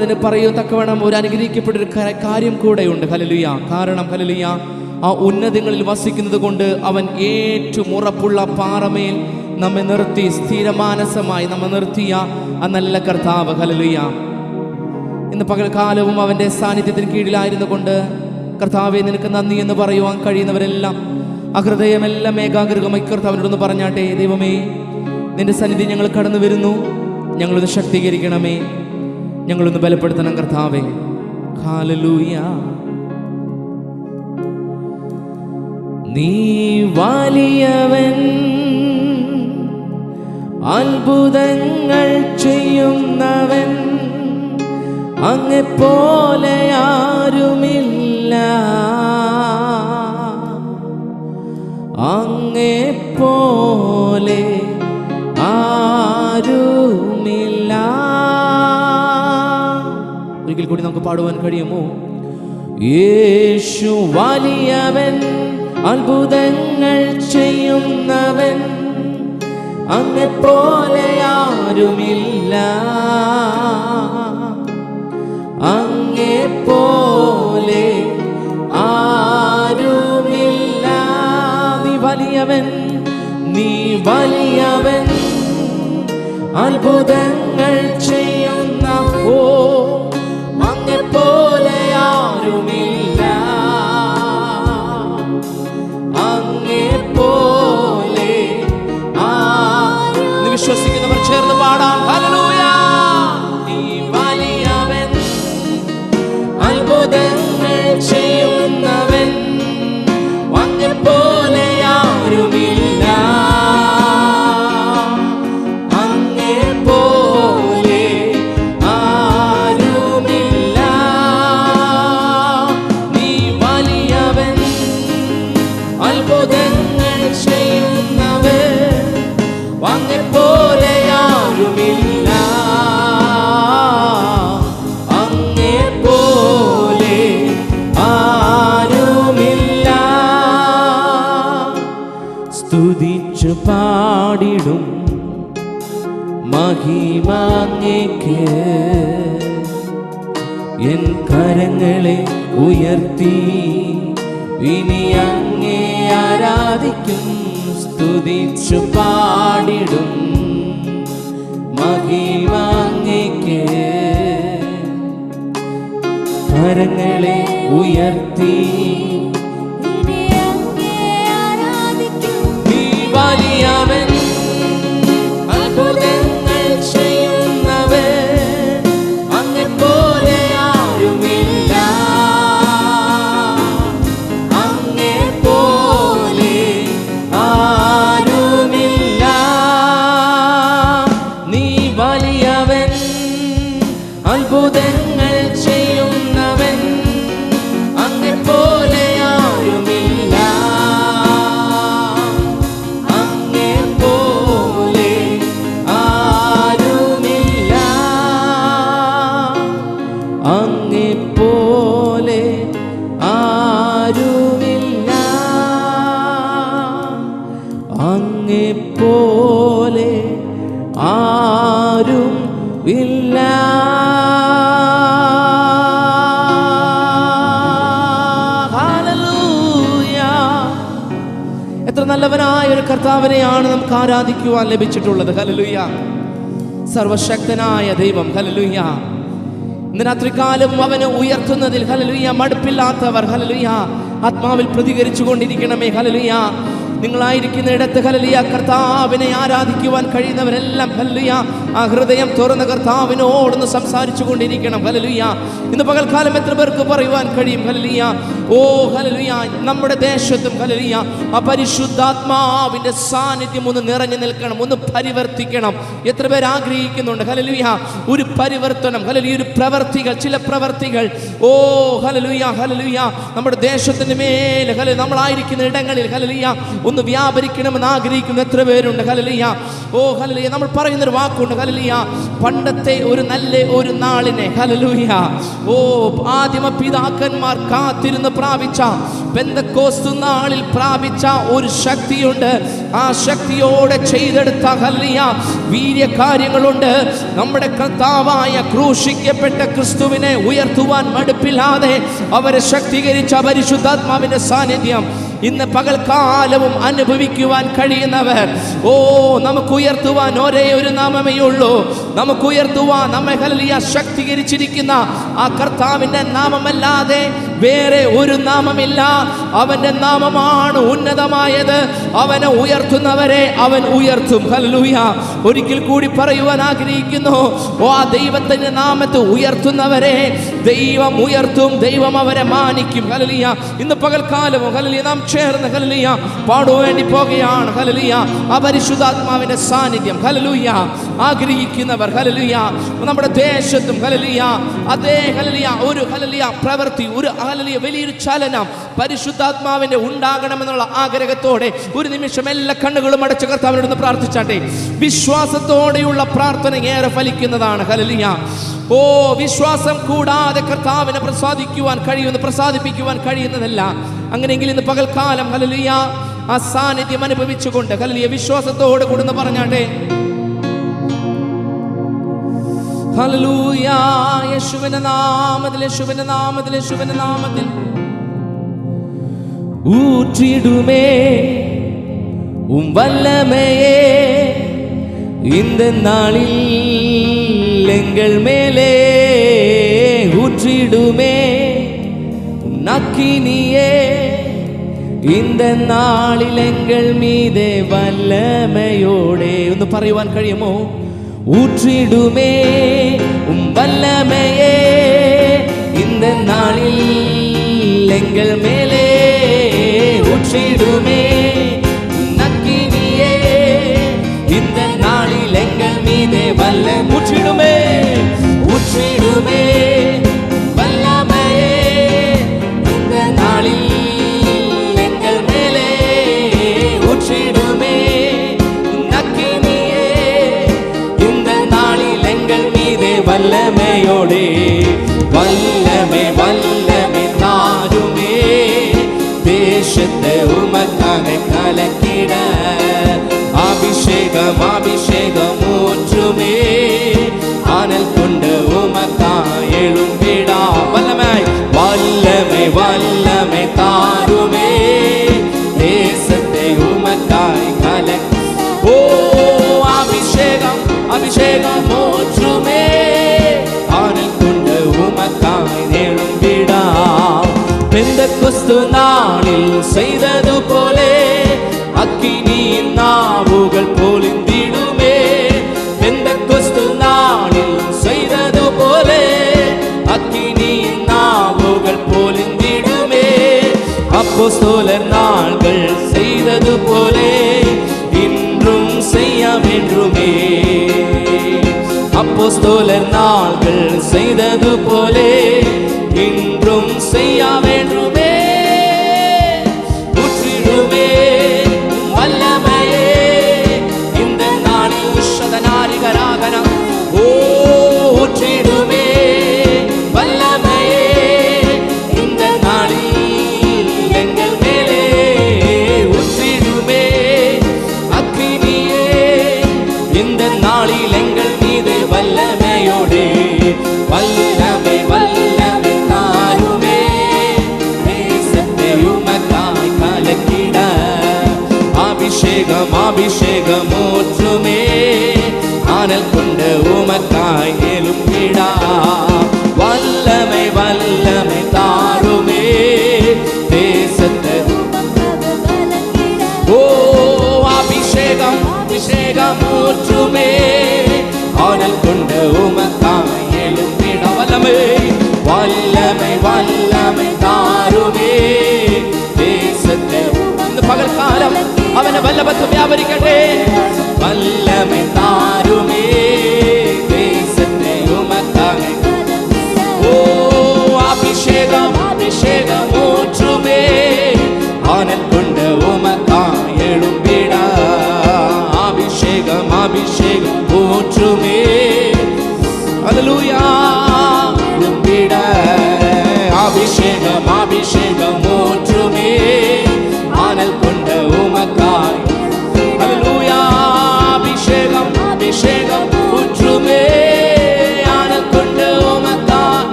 നമുക്കതിന് പറയത്തക്കവണ്ണം ഒരു അനുഗ്രഹിക്കപ്പെട്ടൊരു കാര്യം കൂടെയുണ്ട്. ഹല്ലേലൂയ. കാരണം ഹല്ലേലൂയ, ആ ഉന്നതങ്ങളിൽ വസിക്കുന്നത് കൊണ്ട് അവൻ ഏറ്റവും ഉറപ്പുള്ള പാറമേൽ നമ്മെ നിർത്തി സ്ഥിരമാനസമായി നമ്മെ നിർത്തിയ ആ നല്ല കർത്താവ്. ഹല്ലേലൂയ. ഇന്ന് പകൽക്കാലവും അവൻ്റെ സാന്നിധ്യത്തിന് കീഴിലായിരുന്നു കൊണ്ട് കർത്താവേ നിനക്ക് നന്ദി എന്ന് പറയുവാൻ കഴിയുന്നവരെല്ലാം ആ ഹൃദയമെല്ലാം ഏകാഗ്രമായി കർത്താവിനോടൊന്ന് പറഞ്ഞാട്ടെ. ദൈവമേ, നിന്റെ സന്നിധി ഞങ്ങൾ കടന്നു വരുന്നു, ഞങ്ങളൊന്ന് ശക്തീകരിക്കണമേ, ഞങ്ങളൊന്ന് ബലപ്പെടുത്തണം കർത്താവേ. ഹല്ലേലൂയ. നീ വലിയവൻ, അത്ഭുതങ്ങൾ ചെയ്യുന്നവൻ, അങ്ങെപ്പോലെ ആരുമില്ല, അങ്ങെപ്പോലെ ആരുമില്ല. ഒരിക്കൽ കൂടി നമുക്ക് പാടുവാൻ കഴിയുമോ? യേശു വലിയവൻ, അത്ഭുതങ്ങൾ ചെയ്യുന്നവൻ, അങ്ങെപ്പോലെ ആരുമില്ല, അങ്ങെപ്പോലെ ആരുമില്ല. നീ വലിയവൻ, നീ വലിയവൻ, അത്ഭുതങ്ങൾ ചെയ്യുന്ന അങ്ങെപ്പോലെ ആരുമില്ല, അങ്ങെപ്പോലെ വിശ്വസിക്കുന്നവർ ചേർന്ന് പാടാം. ഹല്ലേലൂയ. നീ വലിയവൻ, അത്ഭുതങ്ങൾ ചെയ്യുന്നവൻ, അങ്ങെപ്പോലെ ആരുമില്ല, അങ്ങെപ്പോലെ ആരുമില്ല. നീ വലിയവൻ, അത്ഭുതങ്ങൾ ചെയ്യുന്നവൻ, അങ്ങെപ്പോലെ ആരുമില്ല, അങ്ങെപ്പോലെ ആരുമില്ല. സ്തുതിച്ചു പാടിടും മഹിമ അങ്ങേക്ക്, എൻ കരങ്ങളെ ഉയർത്തി ഇനി അങ്ങേ ആരാധിക്കും. സ്തുതിച്ചു പാടിടും മഹിമ അങ്ങേക്ക്, കരങ്ങളെ ഉയർത്തി നീ വലിയവൻ, അത്ഭുതങ്ങൾ ചെയ്യുന്നവൻ, അങ്ങെപ്പോലെ ആരുമില്ല, അങ്ങെപ്പോലെ ആരുമില്ല. നീ വലിയവൻ, അത്ഭുതങ്ങൾ ചെയ്യുന്നവൻ, അങ്ങെപ്പോലെ ആരുമില്ല, അങ്ങെപ്പോലെ ആരുമില്ല, അങ്ങെപ്പോലെ ആരുമില്ല, അങ്ങെപ്പോലെ ആരും ഇല്ല. എത്ര നല്ലവനായ ഒരു കർത്താവിനെയാണ് നമുക്ക് ആരാധിക്കുവാൻ ലഭിച്ചിട്ടുള്ളത്. ഹല്ലേലൂയ. സർവശക്തനായ ദൈവം. ഹല്ലേലൂയ. ഇന്ന് രാത്രികാലം അവനെ ഉയർത്തുന്നതിൽ ഹല്ലേലൂയ മടുപ്പില്ലാത്തവർ ഹല്ലേലൂയ ആത്മാവിൽ പ്രതികരിച്ചു കൊണ്ടിരിക്കണമേ. ഹല്ലേലൂയ. നിങ്ങളായിരിക്കുന്ന ഇടത്ത് ഹല്ലേലൂയ കർത്താവിനെ ആരാധിക്കുവാൻ കഴിയുന്നവരെല്ലാം ഹല്ലേലൂയ ആ ഹൃദയം തുറന്ന കർത്താവിനോടൊന്ന് സംസാരിച്ചു കൊണ്ടിരിക്കണം. ഹല്ലേലൂയ. ഇന്ന് പകൽക്കാലം എത്ര പേർക്ക് പറയുവാൻ കഴിയും? ഹല്ലേലൂയ. ഓ ഹല്ലേലൂയ, നമ്മുടെ ദേശത്തും ഹല്ലേലൂയ ആ പരിശുദ്ധാത്മാവിന്റെ സാന്നിധ്യം ഒന്ന് നിറഞ്ഞു നിൽക്കണം, ഒന്ന് പരിവർത്തിക്കണം. എത്ര പേർ ആഗ്രഹിക്കുന്നുണ്ട് ഹല്ലേലൂയ ഒരു പരിവർത്തനം? ഹല്ലേലൂയ ഒരു പ്രവർത്തികൾ, ചില പ്രവർത്തികൾ ഓ ഹല്ലേലൂയ ഹല്ലേലൂയ നമ്മുടെ ദേശത്തിന്റെ മേൽ ഹല്ലേലൂയ നമ്മളായിരിക്കുന്ന ഇടങ്ങളിൽ ഹല്ലേലൂയ ഒന്ന് വ്യാപരിക്കണമെന്ന് ആഗ്രഹിക്കുന്ന എത്ര പേരുണ്ട്? ഹല്ലേലൂയ. ഓ ഹല്ലേലൂയ. നമ്മൾ പറയുന്നൊരു വാക്കുണ്ട് ഹല്ലേലൂയ പണ്ടത്തെ ഒരു നല്ല ഒരു നാളിനെ ഹല്ലേലൂയ ആദിമ പിതാക്കന്മാർ കാത്തിരുന്ന് പ്രാപിച്ച പെന്തക്കോസ്ത് നാളിൽ പ്രാപിച്ച ഒരു ശക്തിയുണ്ട്. ആ ശക്തിയോടെ ചെയ്തെടുത്ത ഹല്ലേലൂയ വീര്യകാര്യങ്ങളുണ്ട്. നമ്മുടെ കർത്താവായ ക്രൂശിക്കപ്പെട്ട ക്രിസ്തുവിനെ ഉയർത്തുവാൻ മടുപ്പില്ലാതെ അവരെ ശക്തീകരിച്ച പരിശുദ്ധാത്മാവിന്റെ സാന്നിധ്യം ഇന്ന് പകൽക്കാലവും അനുഭവിക്കുവാൻ കഴിയുന്നവർ നമുക്ക് ഉയർത്തുവാൻ ഒരേ ഒരു നാമമേ ഉള്ളൂ. നമുക്ക് ഉയർത്തുവാൻ നമ്മെ ഹല്ലേലൂയ ശക്തീകരിച്ചിരിക്കുന്ന ആ കർത്താവിന്റെ നാമമല്ലാതെ വേറെ ഒരു നാമമില്ല. അവന്റെ നാമമാണ് ഉന്നതമായത്. അവനെ ഉയർത്തുന്നവരെ അവൻ ഉയർത്തും. ഹല്ലേലൂയ. ഒരിക്കൽ കൂടി പറയുവാൻ ആഗ്രഹിക്കുന്നു, ആ ദൈവത്തിന്റെ നാമത്തെ ഉയർത്തുന്നവരെ ദൈവം ഉയർത്തും, ദൈവം അവരെ മാനിക്കും. ഹല്ലേലൂയ. ഇന്ന് പകൽക്കാലവും ഹല്ലേലൂയ നാം ചേർന്ന് ഹല്ലേലൂയ പാടുവേണ്ടി പോകുകയാണ്. ഹല്ലേലൂയ ആ പരിശുദ്ധാത്മാവിന്റെ സാന്നിധ്യം ഹല്ലേലൂയ ആഗ്രഹിക്കുന്നവർ ഹല്ലേലൂയ നമ്മുടെ ദേശത്തും ഹല്ലേലൂയ അതേ ഹല്ലേലൂയ ഒരു ഹല്ലേലൂയ പ്രവൃത്തി, ഒരു ഹല്ലേലൂയ വലിയൊരു ചലനം പരിശുദ്ധാത്മാവിന്റെ ഉണ്ടാകണമെന്നുള്ള ആഗ്രഹത്തോടെ ഒരു നിമിഷം എല്ലാ കണ്ണുകളും അടച്ച് കർത്താവിനോട് പ്രാർത്ഥിച്ചാട്ടെ. വിശ്വാസത്തോടെയുള്ള പ്രാർത്ഥന ഏറെ ഫലിക്കുന്നതാണ്. ഹല്ലേലൂയ. വിശ്വാസം കൂടാതെ കർത്താവിനെ പ്രസാദിപ്പിക്കുവാൻ കഴിയുന്നതല്ല. അങ്ങനെയെങ്കിൽ ഇന്ന് പകൽക്കാലം ഹല്ലേലൂയ ആ സാന്നിധ്യം അനുഭവിച്ചുകൊണ്ട് ഹല്ലേലൂയ വിശ്വാസത്തോടെ കൂടുന്ന പറഞ്ഞാട്ടെ. ഹല്ലേലൂയ. യേശുവിന്റെ നാമത്തിൽ, യേശുവിന്റെ നാമത്തിൽ, യേശുവിന്റെ നാമത്തിൽ ஊற்றிடுமே வல்லமையே இந்த நாளில் எங்கள் மேலே ஊற்றிடுமே நக்கினியே இந்த நாளில் எங்கள் மீதே വല്ലമയോടെ ഒന്ന് പറയുവാൻ കഴിയുമോ? ஊற்றிடுமே வல்லமையே இந்த நாளில் எங்கள் மேலே ஊற்றிடுமே நக்கினியே இந்த நாளில் எங்கள் மீதே ஊற்றிடுமே ஊற்றிடுமே வல்லமையே இந்த நாளில் எங்கள் மேலே ஊற்றிடுமே நக்கினியே இந்த நாளில் எங்கள் மீதே வல்லமையோடே வல்லமை வல்லமை தாருமே தேசத்தை உமக்காக கலக்கிட அபிஷேகம் அபிஷேகம் ஊற்றுமே ஆனல் கொண்டு உமக்காக எழும்பிடா வல்லமை வல்லமை வல்லமை தாருமே தேசத்தை உமக்காக கலக்க அபிஷேகம் அபிஷேகம் ஊற்றுமே ஆனல் கொண்டு உமக்காக எழும்பிடா பெந்தக்கோஸ்து நாளில் செய்தது போலே அக்கினியின் நாவுகள் பொழிந்திடுமே பெந்தக்கோஸ்து நாளில் செய்தது போலே அக்கினியின் நாவுகள் பொழிந்திடுமே அப்போஸ்தலர் நாள்கள் செய்தது போலே இன்றும் செய்ய வேண்டுமே அப்போஸ்தலர் நாள்கள் செய்தது போலே இன்றும் செய்ய வேண்டுமே ஊற்றிடுமே வல்லமையே இந்த நாளில் சதநாரிகராகன ஊற்றிடுமே வல்லமையே இந்த நாளில் எங்கள் மேலே ஊற்றிடுமே அக்கினியே இந்த நாளில் எங்கள் மீது வல்லமையோடு வல்லமை வல்லமை தாருமே தேசத்தை உமக்காய் கலக்கிட அபிஷேகம் அபிஷேகம் ஊற்றுமே ஆனல் கொண்டு உமக்காய் எழும்பிடா வல்லமை வல்லமை தாருமே தேசத்தை அபிஷேகம் அபிஷேகம் ஊற்றுமே ஆனல் கொண்டு உமக்காய் எழும்பிட வல்லமை வல்லமை வல்லமை தாருமே தேசத்தை இந்த പകൽക്കാലം അവന്റെ വല്ലഭത്വം വ്യാപരിക്കട്ടെ വല്ലമൈ താരുമേ ദേശത്തെ ഉമക്കായി അഭിഷേകം അഭിഷേകം ஊற்றுமே ആനൽ കൊണ്ട് ഉമക്കായി எழும்பிட അഭിഷേകം അഭിഷേകം ஊற்றுமே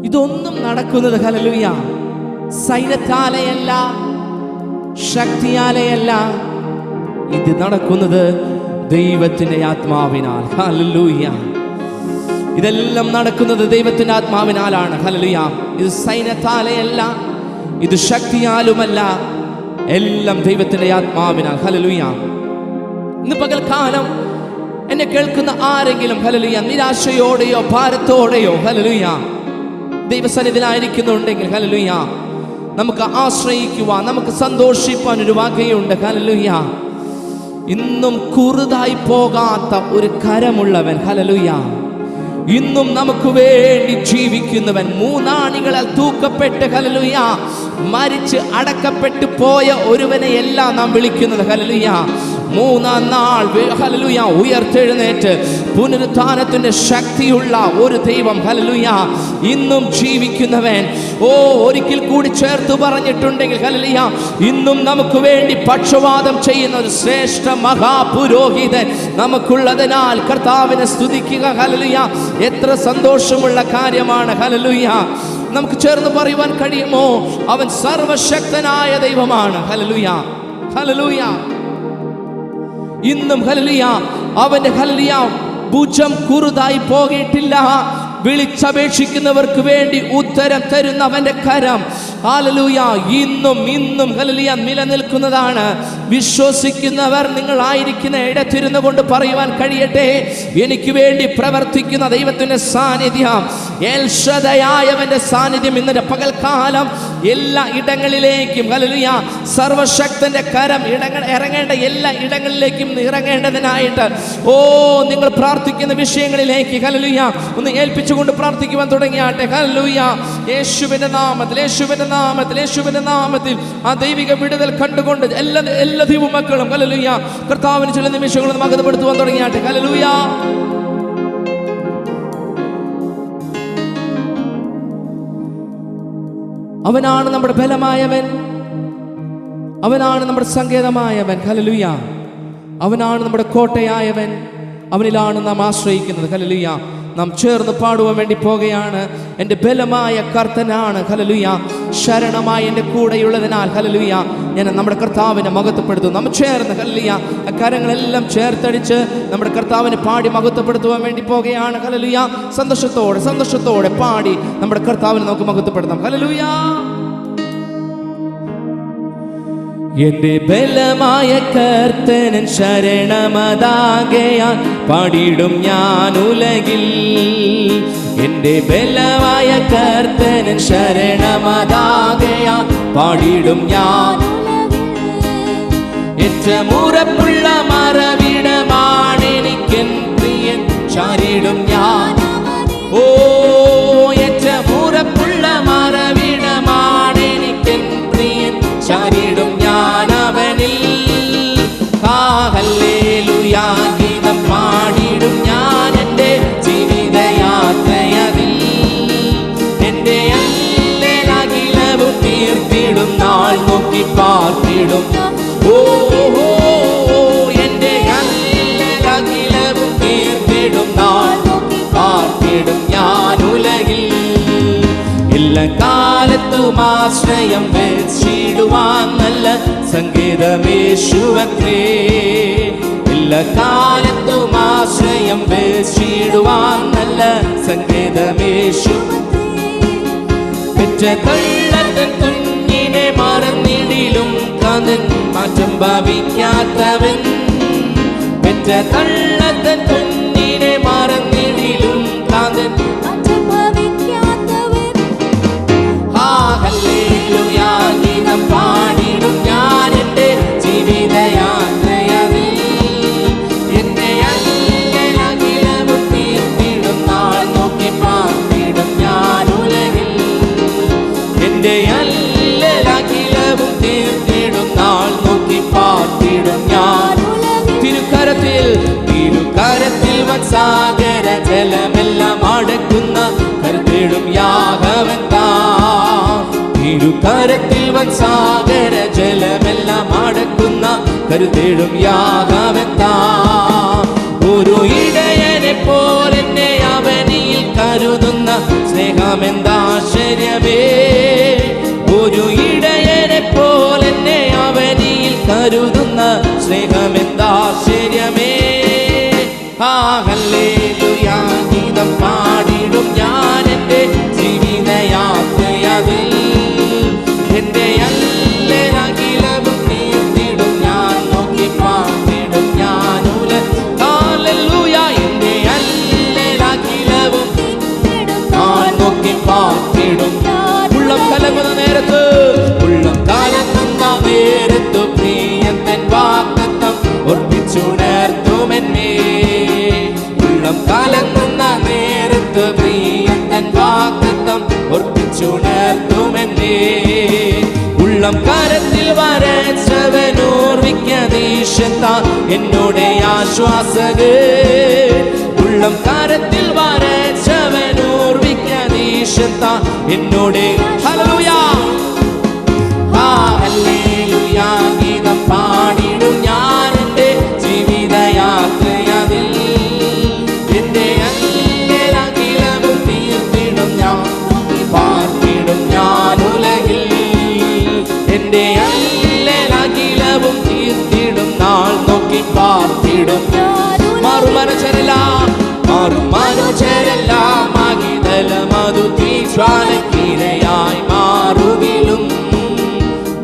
ഇതൊന്നും നടക്കുന്നത് ഹല്ലേലൂയ സൈന്യത്താലെയല്ല, ശക്തിയാലെയല്ല. ഇത് നടക്കുന്നത് ദൈവത്തിന്റെ ആത്മാവിനാൽ. ഹല്ലേലൂയ. ഇതെല്ലാം നടക്കുന്നത് ദൈവത്തിന്റെ ആത്മാവിനാലാണ്. ഹല്ലേലൂയ. ഇത് സൈന്യത്താലെയല്ല, ഇത് ശക്തിയാലുമല്ല, എല്ലാം ദൈവത്തിന്റെ ആത്മാവിനാൽ. ഹല്ലേലൂയ. ഇന്ന് പകൽക്കാലം എന്നെ കേൾക്കുന്ന ആരെങ്കിലും ഹല്ലേലൂയ നിരാശയോടെയോ ഭാരത്തോടെയോ ഹല്ലേലൂയ ദൈവസന്നിധിയിലായിരിക്കുന്നുണ്ടെങ്കിൽ ഹല്ലേലൂയ നമുക്ക് ആശ്രയിക്കുവാൻ, നമുക്ക് സന്തോഷിപ്പാൻ ഒരു വകയുണ്ട്. ഹല്ലേലൂയ. ഇന്നും കുറുതായി പോകാത്ത ഒരു കരമുള്ളവൻ. ഹല്ലേലൂയ. ഇന്നും നമുക്ക് വേണ്ടി ജീവിക്കുന്നവൻ. മൂന്നാണികളാൽ തൂക്കപ്പെട്ട് ഹല്ലേലൂയ മരിച്ച് അടക്കപ്പെട്ടു പോയ ഒരുവനെയല്ല നാം വിളിക്കുന്നത്. ഹല്ലേലൂയ. മൂന്നാം നാൾ ഹല്ലേലൂയ ഉയർത്തെഴുന്നേറ്റ് പുനരുത്ഥാനത്തിന്റെ ശക്തിയുള്ള ഒരു ദൈവം ഹല്ലേലൂയ ഇന്നും ജീവിക്കുന്നവൻ. ഒരിക്കൽ കൂടി ചേർത്ത് പറഞ്ഞിട്ടുണ്ടെങ്കിൽ ഹല്ലേലൂയ ഇന്നും നമുക്ക് വേണ്ടി പക്ഷവാദം ചെയ്യുന്ന ഒരു ശ്രേഷ്ഠ മഹാപുരോഹിതൻ നമുക്കുള്ളതിനാൽ കർത്താവിനെ സ്തുതിക്കുക. ഹല്ലേലൂയ. എത്ര സന്തോഷമുള്ള കാര്യമാണ്. ഹല്ലേലൂയ. നമുക്ക് ചേർന്ന് പറയുവാൻ കഴിയുമോ? അവൻ സർവശക്തനായ ദൈവമാണ്. ഹല്ലേലൂയ. ഹല്ലേലൂയ. ഇന്നും ഹല്ലേലൂയ അവന്റെ ഹല്ലേലൂയ ഭുജം കുറുതായി പോകിയിട്ടില്ല. വിളിച്ചപേക്ഷിക്കുന്നവർക്ക് വേണ്ടി ഉത്തരം തരുന്ന അവന്റെ കരം ഹല്ലേലൂയ ഇന്നും ഹല്ലേലൂയ നിലനിൽക്കുന്നതാണ്. വിശ്വസിക്കുന്നവർ നിങ്ങളായിരിക്കുന്ന ഇടത്തിരുന്നു കൊണ്ട് പറയുവാൻ കഴിയട്ടെ, എനിക്ക് വേണ്ടി പ്രവർത്തിക്കുന്ന ദൈവത്തിന്റെ സാന്നിധ്യം, എൽഷദയായവന്റെ സാന്നിധ്യം ഇന്നത്തെ പകൽക്കാലം എല്ലാ ഇടങ്ങളിലേക്കും ഹല്ലേലൂയ സർവശക്തന്റെ കരം ഇറങ്ങേണ്ട എല്ലാ ഇടങ്ങളിലേക്കും ഇറങ്ങേണ്ടതിനായിട്ട് നിങ്ങൾ പ്രാർത്ഥിക്കുന്ന വിഷയങ്ങളിലേക്ക് ഹല്ലേലൂയ ഒന്ന് ഏൽപ്പിച്ചുകൊണ്ട് പ്രാർത്ഥിക്കുവാൻ തുടങ്ങിയാട്ടെ. ഹല്ലേലൂയ. യേശുവിന്റെ നാമത്തിൽ, യേശുവിന്റെ നാമത്തിൽ, യേശുവിന്റെ നാമത്തിൽ ആ ദൈവിക വിടുതൽ കണ്ടുകൊണ്ട് എല്ലാ ദൈവമക്കളും ഹല്ലേലൂയ കർത്താവിന് ചില നിമിഷങ്ങളും മഹത്വപ്പെടുത്തുവാൻ തുടങ്ങിയാട്ടെ. ഹല്ലേലൂയ. അവനാണ് നമ്മുടെ ബലമായവൻ, അവനാണ് നമ്മുടെ സങ്കേതമായവൻ. ഹല്ലേലൂയ. അവനാണ് നമ്മുടെ കോട്ടയായവൻ, അവനിലാണ് നാം ആശ്രയിക്കുന്നത്. ഹല്ലേലൂയ. നാം ചേർന്ന് പാടുവാൻ വേണ്ടി പോകുകയാണ്. എൻ്റെ ബലമായ കർത്തനാണ് ഹല്ലേലൂയ, ശരണമായി എൻ്റെ കൂടെയുള്ളതിനാൽ ഹല്ലേലൂയ ഞാൻ നമ്മുടെ കർത്താവിനെ മഹത്വപ്പെടുത്തും. നാം ചേർന്ന് ഹല്ലേലൂയ കരങ്ങളെല്ലാം ചേർത്തടിച്ച് നമ്മുടെ കർത്താവിനെ പാടി മഹത്വപ്പെടുത്തുവാൻ വേണ്ടി പോകുകയാണ്. ഹല്ലേലൂയ. സന്തോഷത്തോടെ പാടി നമ്മുടെ കർത്താവിനെ നമുക്ക് മഹത്വപ്പെടുത്താം. ഹല്ലേലൂയ. എന്റെ ബലമായ കർത്തനൻ ശരണമതാകയാൽ പാടിടും ഞാൻ ഉലകിൽ. എന്റെ ബലമായ കർത്തനൻ ശരണമതാകയാൽ പാടിടും ഞാൻ. ഏറ്റവും ഉറപ്പുള്ള മറവിടമാണെനിക്കൻ പ്രിയൻ ചാരിടും ഞാൻ. ഏറ്റവും ഉറപ്പുള്ള മറവിടമാണെനിക്കൻ പ്രിയൻ ചാരിടും ഞാൻ അവനിൽ. ഹല്ലേലൂയ ഗീതം പാടിടും ഞാൻ എൻ്റെ ജീവിതയാത്രയതിൽ. എൻ്റെ അല്ലലകിലവും തീർത്തിടും നാൾ നോക്കി പാർത്തിടും. എൻ്റെ അല്ലലകിലവും തീർത്തിടും നാൾ നോക്കി പാർത്തിടും ഞാൻ ഉലകിൽ. എല്ലാ കാലത്തും ആശ്രയം വെച്ചിടുവാൻ നല്ല സംഗീതമേശുവത്രേ. എല്ലാ കാലത്തും ആശ്രയം വെച്ചിടുവാൻ നല്ല സംഗീതമേശുവത്രേ. പെറ്റ തള്ളത്തൻ കുഞ്ഞിനെ മറന്നിടിലും കഥൻ മാറ്റം ഭാവിക്കാത്തവൻ. പെറ്റ തള്ളത്തൻ കുഞ്ഞിനെ മറന്നിടിലും കഥൻ ഹല്ലേലൂയ ഗീതം പാടിടും ഞാൻ എൻ്റെ ജീവിതയാത്രയതിൽ. എൻ്റെ അല്ലലകിലവും തീർത്തിടും നാൾ നോക്കി പാർത്തിടും ഞാൻ ഉലകിൽ. എൻ്റെ അല്ലലകിലവും തീർത്തിടും നാൾ നോക്കി പാർത്തിടും ഞാൻ. തിരുക്കരത്തിൽ വത്സാഗര ജലമെല്ലാം അടക്കുന്ന കരുതിടും യാഗവൻ താൻ. തിരുക്കരത്തിൽ വത്സാഗര ജലമെല്ലാം അടക്കുന്ന കരുതിടും യാഗവൻ താൻ. ഒരു ഇടയനെ പോലെ അവനിൽ കരുതുന്ന സ്നേഹമെന്താശ്ചര്യമേ. ഒരു ഇടയനെ പോലെന്നെ അവനിൽ കരുതുന്ന സ്നേഹമെന്താശ്ചര്യമേ. ഹല്ലേലൂയ ഗീതം പാടിടും ഞാൻ എൻ്റെ ജീവിതയാത്രയതിൽ. എൻ്റെ അല്ലകിലവും തീർത്തിടും ഞാൻ, നോക്കി പാർത്തിടും ഞാൻ ഹല്ലേലൂയ. എൻ്റെ അല്ലകിലവും ഞാൻ നോക്കി പാർത്തിടും. ഉള്ളം കലങ്ങുന്ന നേരത്ത്, ഉള്ളം കലങ്ങുന്ന നേരത്തു പ്രിയന്തൻ വാഗ്ദത്തം ഓർപ്പിച്ചുണർത്തുമെന്നെ. ഉള്ളം കലങ്ങുന്ന നേരത്ത് പ്രിയന്തൻ വാഗ്ദത്തം ഓർപ്പിച്ചുണർത്തുമെന്നെ. ഉള്ളം കരത്തിൽ വരച്ചവനോർവിക്കതീശത്താ എന്നോടെ ആശ്വാസകൻ. ഉള്ളം കരത്തിൽ വരച്ചവനോർവിക്കതീശത്താ എന്നോടെ. ഹല്ലേലൂയ ഹല്ലേലൂയ ഗീതം പാടിടും ഞാൻ എൻ്റെ ജീവിതയാത്രയതിൽ. എൻ്റെ അല്ലകിലവും തീർത്തിടും ഞാൻ, പാർത്തിടും ഞാൻ ഉലകിൽ. എൻ്റെ അല്ലകിലവും തീർത്തിടും നാൾ, നോക്കി പാർത്തിടും. മറുമനുചരെല്ലാം മഹിതലമതു തീജ്വാലക്കിരയായി മാറുകിലും.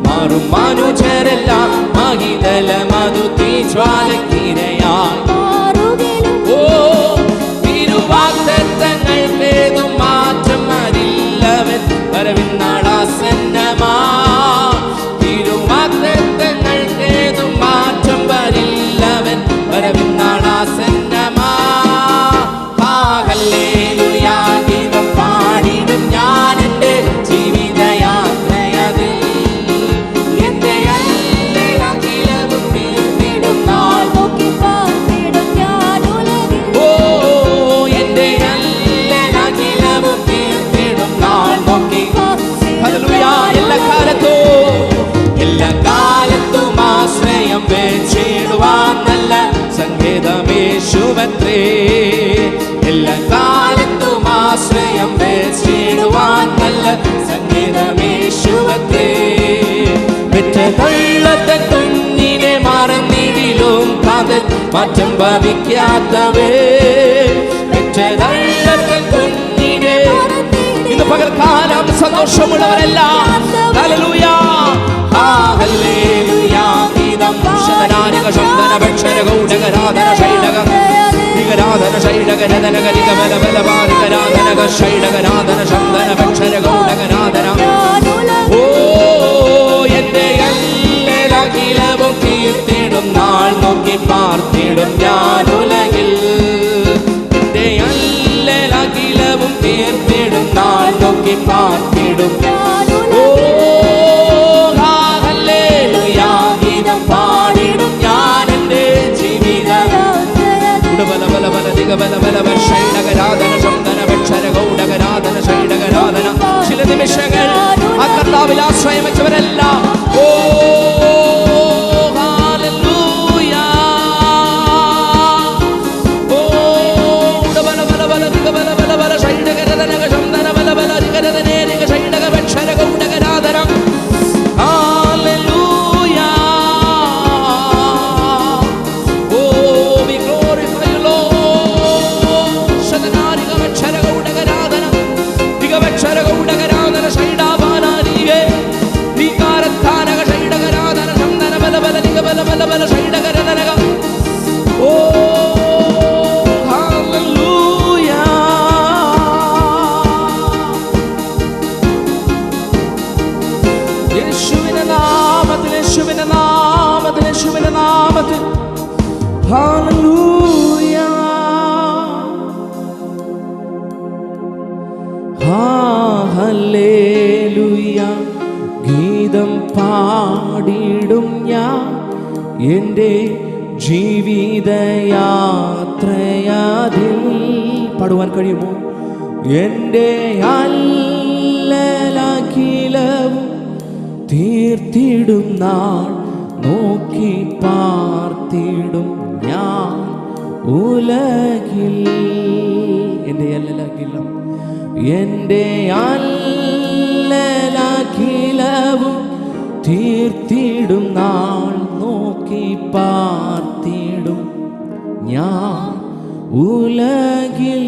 മറുമനുചരെല്ലാം മഹിതലമതു തീജ്വാലക്കിരയായി മാറുകിലും. ഓ തിരുവാഗ്ദത്തങ്ങൾക്കേതും മാറ്റം അതില്ലവൻ വരവിന്നാളാസന്നമാ. തിരുവാഗ്ദത്തങ്ങൾക്കേതും മാറ്റം വരില്ലവൻ വരവിന്നാളാസന്നമാ. ഹല്ലേലൂയ ഗീതം പാടിടും ഞാൻ എൻ്റെ ജീവിതയാത്രയതിൽ. എൻ്റെ അല്ലകിലവും തീർത്തിടും നാൾ, നോക്കി പാർത്തിടും ഞാൻ ഉലകിൽ. ഓ എൻ്റെ അല്ലകിലവും തീർത്തിടും നാൾ, നോക്കി. ഹല്ലേലൂയ എല്ലാ കാലത്തും ആശ്രയം വെച്ചിടുവാൻ നല്ല സങ്കേതമേശുവത്രേ. എല്ലാ കാലത്തും ആശ്രയം വെച്ചിടുവാൻ നല്ല സങ്കേതമേശുവത്രേ. പെറ്റ തള്ളത്തെ കുഞ്ഞിനെ മറന്നിടിലും കാതൽ മാറ്റം ഭവിക്കാത്തവേ. പെറ്റ തള്ളത്തെ കുഞ്ഞിനെ ഇന്ന് പകൽക്കാലം സന്തോഷമുള്ളവരെല്ലാം ഹല്ലേലൂയ ഹല്ലേലൂയ ഗീതം ശതനാരിക ശബ്ദന ഭക്ഷര ഗൗഡകരാധന ശൈലകം നിഗരാധന ശൈലകരധന ഗരികബല ബലവാരികരാധന ശൈലകരാധന ശബ്ദന ഭക്ഷര ഗൗഡകരാധന. ഓ എൻ്റെ അല്ലകിലവും തീർത്തിടും നാൾ, നോക്കി പാർത്തിടും ഞാൻ ഉലകിൽ. എൻ്റെ അല്ലകിലവും തീർത്തിടും നാൾ, നോക്കി പാർത്തിടും. ഓ ഹല്ലേലൂയ ഗീതം പാടിടും ഞാൻ എൻ്റെ ജീവിത. ബല ബല ബല ദിഗബല ബല ശൈലകരാധന ശബ്ദന ഭക്ഷര ഗൗഡകരാധന ശൈലകരാധന. ചില നിമിഷങ്ങൾ ആ കർത്താവിൽ ആശ്രയം വെച്ചവരെല്ലാം ഓ ഹല്ലേലൂയ. ഓ ബല ബല ബല ദിഗബല ബല ബല ശൈലകരാധന ശബ്ദന ബല ബല ദിഗരധനേ ദിഗ ശൈലക ഭക്ഷര ഗൗഡകരാധന. യേശുവിന്റെ നാമത്തിൽ, യേശുവിന്റെ നാമത്തിൽ, യേശുവിന്റെ നാമത്തിൽ ഹല്ലേലൂയ ഹല്ലേലൂയ ഗീതം പാടിടും ഞാൻ എൻ്റെ ജീവിതയാത്രയതിൽ. പാടുവാൻ കഴിയുമോ? എൻ്റെ അല്ലകിലവും തീർത്തിടും നാൾ, നോക്കി പാർത്തിടും ഞാൻ ഉലകിൽ. എൻ്റെ അല്ലലഖിലം എൻ്റെ അല്ലലഖിലവും തീർത്തിടും നാൾ നോക്കി പാർത്തിടും ഞാൻ ഉലകിൽ